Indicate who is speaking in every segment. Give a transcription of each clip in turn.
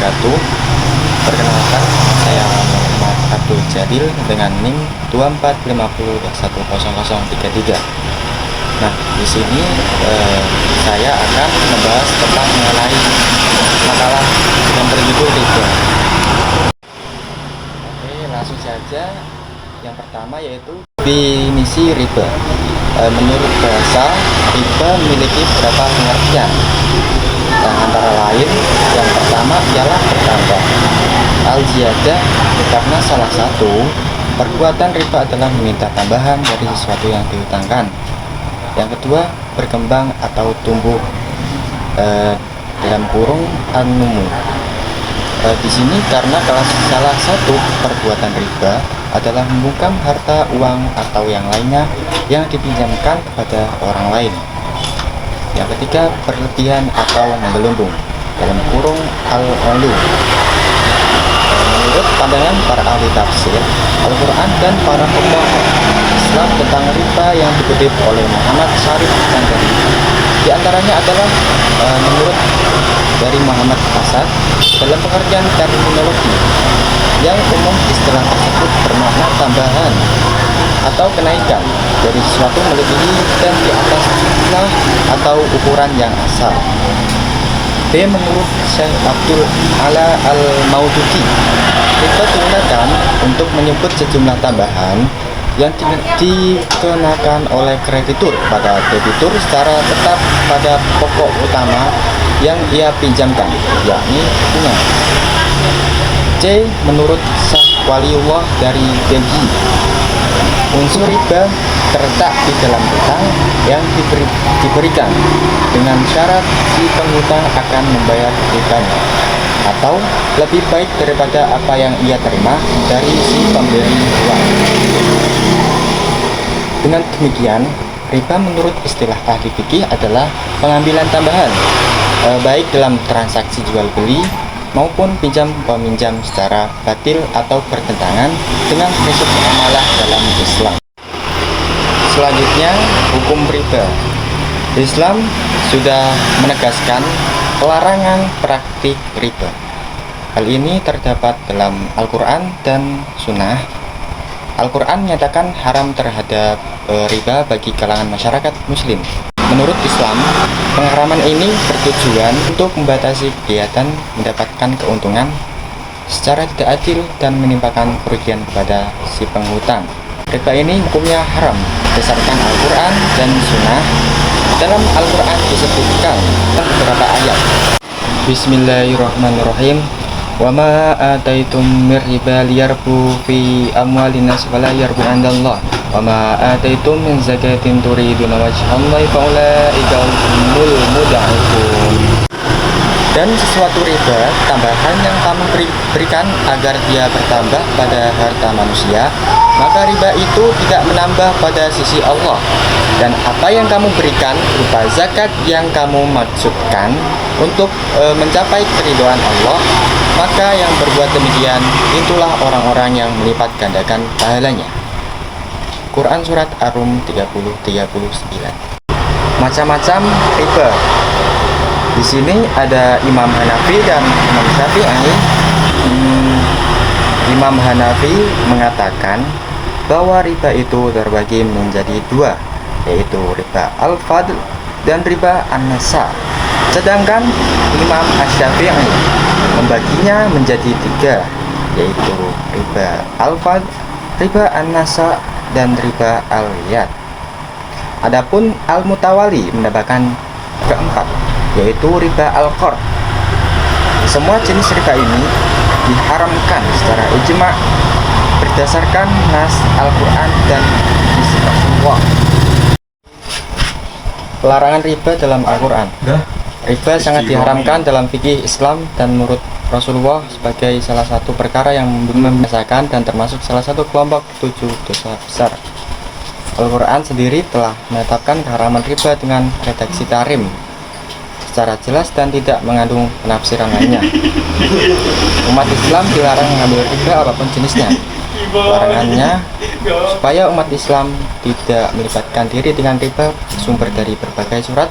Speaker 1: wabarakatuh. Perkenalkan, saya Muhammad Abdul Jadil dengan NIM 2450100033. Nah, di sini saya akan membahas tentang mengenai makalah yang berjudul riba. Oke, langsung saja. Yang pertama yaitu definisi riba. Menurut bahasa, riba memiliki beberapa pengertian. Antara lain, yang pertama ialah bertambah. Al-ziyadah, karena salah satu perbuatan riba adalah meminta tambahan dari sesuatu yang dihutangkan. Yang kedua, berkembang atau tumbuh, dalam kurung an-numu. Di sini karena salah satu perbuatan riba adalah membungkam harta, uang, atau yang lainnya yang dipinjamkan kepada orang lain. Yang ketiga, berlebihan atau menggelembung, dalam kurung al-ulu. Menurut pandangan para ahli tafsir Al-Quran dan para pemohon Islam tentang riba yang dikutip oleh Muhammad Syarif Chandani, di antaranya adalah menurut dari Muhammad Asad, dalam pengertian terminologi yang umum istilah tersebut bermakna tambahan atau kenaikan dari sesuatu melebihi dan di atas jumlah atau ukuran yang asal. B. Menurut Syekh Abdul Ala Al-Maududi, riba digunakan untuk menyebut sejumlah tambahan yang dikenakan oleh kreditur pada debitur secara tetap pada pokok utama yang ia pinjamkan, yakni bunga. C. Menurut Syekh Waliullah dari Belgia, unsur riba terletak di dalam hutang yang diberikan dengan syarat si penghutang akan membayar ribanya atau lebih baik daripada apa yang ia terima dari si pemberi uang. Dengan demikian, riba menurut istilah ahli fikih adalah pengambilan tambahan, baik dalam transaksi jual beli maupun pinjam peminjam secara batil atau bertentangan dengan prinsip muamalah dalam Islam. Selanjutnya, hukum riba. Islam sudah menegaskan pelarangan praktik riba. Hal ini terdapat dalam Al-Quran dan Sunnah. Al-Quran menyatakan haram terhadap riba bagi kalangan masyarakat Muslim. Menurut Islam, pengharaman ini bertujuan untuk membatasi kegiatan mendapatkan keuntungan secara tidak adil dan menimpakan kerugian kepada si penghutang. Riba ini hukumnya haram berdasarkan Al-Quran dan Sunnah. Dalam Al-Quran disebutkan beberapa ayat. Bismillahirrahmanirrahim. Wa ma ataitum mir riba liyarbu fi amwalin nas fala yarbu 'indallah. Wa ma ataitum min zakatin turiduna wajhallahi fa ulaika humul mud'ifun. Dan sesuatu riba, tambahan yang kamu berikan agar dia bertambah pada harta manusia, maka riba itu tidak menambah pada sisi Allah. Dan apa yang kamu berikan berupa zakat yang kamu maksudkan untuk mencapai keridhaan Allah, maka yang berbuat demikian itulah orang-orang yang melipat gandakan pahalanya. Quran Surat Ar-Rum 30-39. Macam-macam riba. Di sini ada Imam Hanafi dan Imam Syafi'i. Imam Hanafi mengatakan bahwa riba itu terbagi menjadi dua, yaitu riba al-fadl dan riba an-nasa. Sedangkan Imam Asy-Syafi'i membaginya menjadi tiga, yaitu riba al-fadl, riba an-nasa, dan riba al-riyad. Adapun al-mutawali menambahkan keempat, yaitu riba al-qard. Semua jenis riba ini diharamkan secara ijma berdasarkan nas Al-Quran dan hadis Rasulullah. Pelarangan riba dalam Al-Quran. Riba sangat diharamkan dalam fikih Islam dan menurut Rasulullah sebagai salah satu perkara yang membiasakan dan termasuk salah satu kelompok 7 dosa besar. Al-Quran sendiri telah menetapkan keharaman riba dengan redaksi tahrim secara jelas dan tidak mengandung penafsiran lainnya. Umat Islam dilarang mengambil riba apapun jenisnya. Larangannya supaya umat Islam tidak melibatkan diri dengan riba sumber dari berbagai surat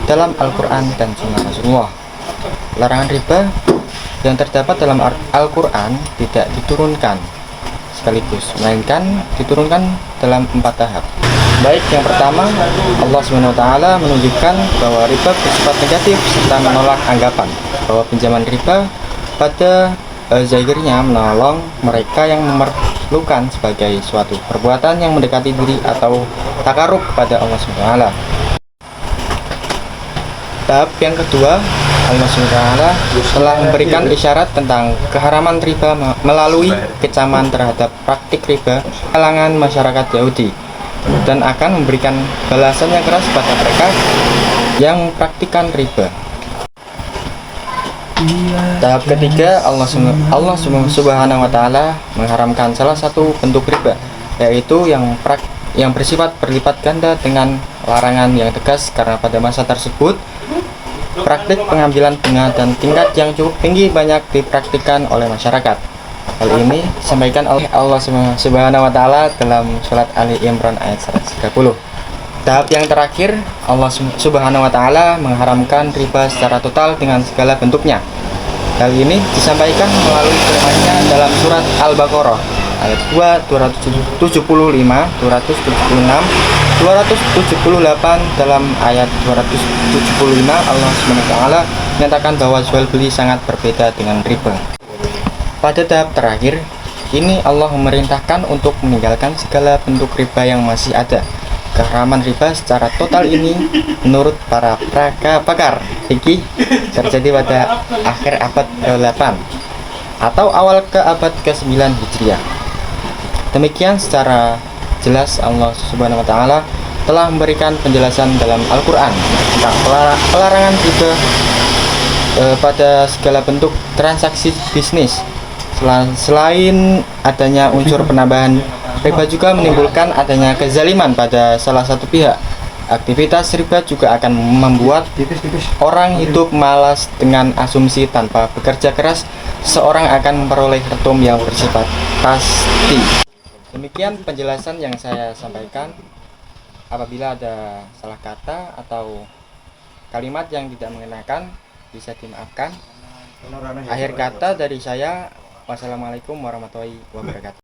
Speaker 1: dalam Al-Quran dan Sunnah Rasulullah. Larangan riba yang terdapat dalam Al-Quran tidak diturunkan sekaligus, melainkan diturunkan dalam 4 tahap. Baik, yang pertama, Allah SWT menunjukkan bahwa riba bersifat negatif serta menolak anggapan bahwa pinjaman riba pada zahirnya menolong mereka yang memerlukan sebagai suatu perbuatan yang mendekati diri atau takarub kepada Allah SWT. Tahap yang kedua, Allah SWT telah memberikan isyarat tentang keharaman riba melalui kecaman terhadap praktik riba kalangan masyarakat Yahudi, dan akan memberikan balasan yang keras pada mereka yang mempraktikkan riba. Tahap ketiga, Allah Subhanahu wa Ta'ala mengharamkan salah satu bentuk riba, yaitu yang bersifat berlipat ganda dengan larangan yang tegas, karena pada masa tersebut praktik pengambilan bunga dan tingkat yang cukup tinggi banyak dipraktikkan oleh masyarakat. Hal ini disampaikan oleh Allah Subhanahu wa Ta'ala dalam surat Ali Imran ayat 130. Tahap yang terakhir, Allah Subhanahu wa Ta'ala mengharamkan riba secara total dengan segala bentuknya. Hal ini disampaikan melalui firman-Nya dalam surat Al-Baqarah ayat 2, 275, 276, 278. Dalam ayat 275 Allah SWT menyatakan bahwa jual beli sangat berbeda dengan riba. Pada tahap terakhir ini Allah memerintahkan untuk meninggalkan segala bentuk riba yang masih ada. Keharaman riba secara total ini menurut para pakar fikih terjadi pada akhir abad ke-8 atau awal ke abad ke-9 Hijriah. Demikian secara jelas Allah Subhanahu wa Ta'ala telah memberikan penjelasan dalam Al-Quran tentang pelarangan riba pada segala bentuk transaksi bisnis. Selain adanya unsur penambahan, riba juga menimbulkan adanya kezaliman pada salah satu pihak. Aktivitas riba juga akan membuat orang hidup malas. Dengan asumsi tanpa bekerja keras, seorang akan memperoleh retum yang bersifat pasti. Demikian penjelasan yang saya sampaikan. Apabila ada salah kata atau kalimat yang tidak mengenakan, bisa dimaafkan. Akhir kata dari saya, wassalamualaikum warahmatullahi wabarakatuh.